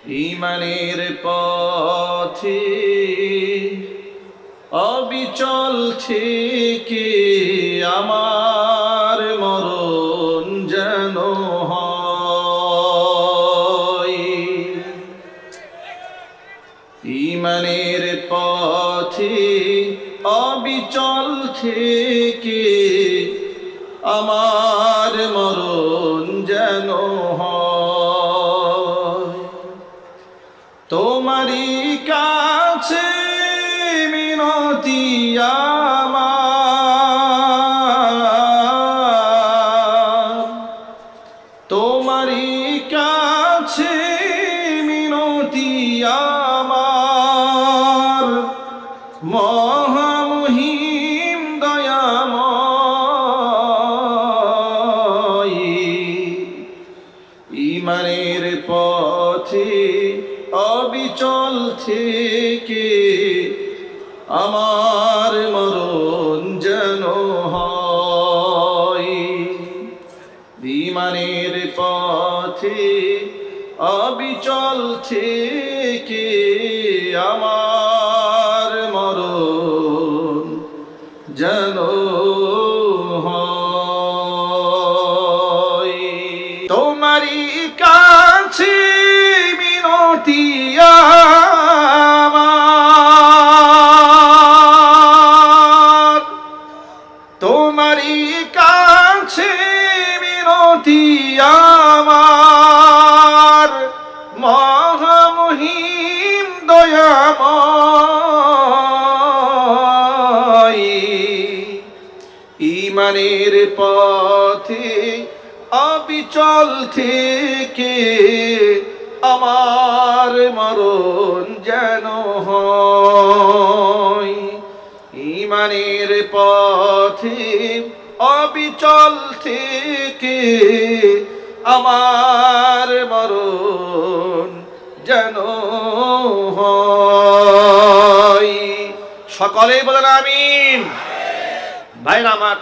ঈমানের পথে অবিচল থেকে আমার মরণ যেন হয়। ঈমানের পথে অবিচল থেকে আমার মরণ যেন হয়। তোমারই কাছে মিনতি আমার, তোমারই কাছে মিনতি আমার, মহামহিম দয়াময়। ঈমানের পথে অবিচল থেকে আমার মরণ যেন হয়। ঈমানের পথে অবিচল থেকে আমার মরণ যেন হয়। তোমারই কাছে মিনতি আমার, তোমারই কাছে মিনতি আমার, মহামহিম দয়াময়। ঈমানের পথে অবিচল থেকে আমার মরণ যেন হয়। ঈমানের পথে অবিচল থেকে আমার মরণ যেন হয়। সকলেই বলেন আমিন। ভাইরা আমার,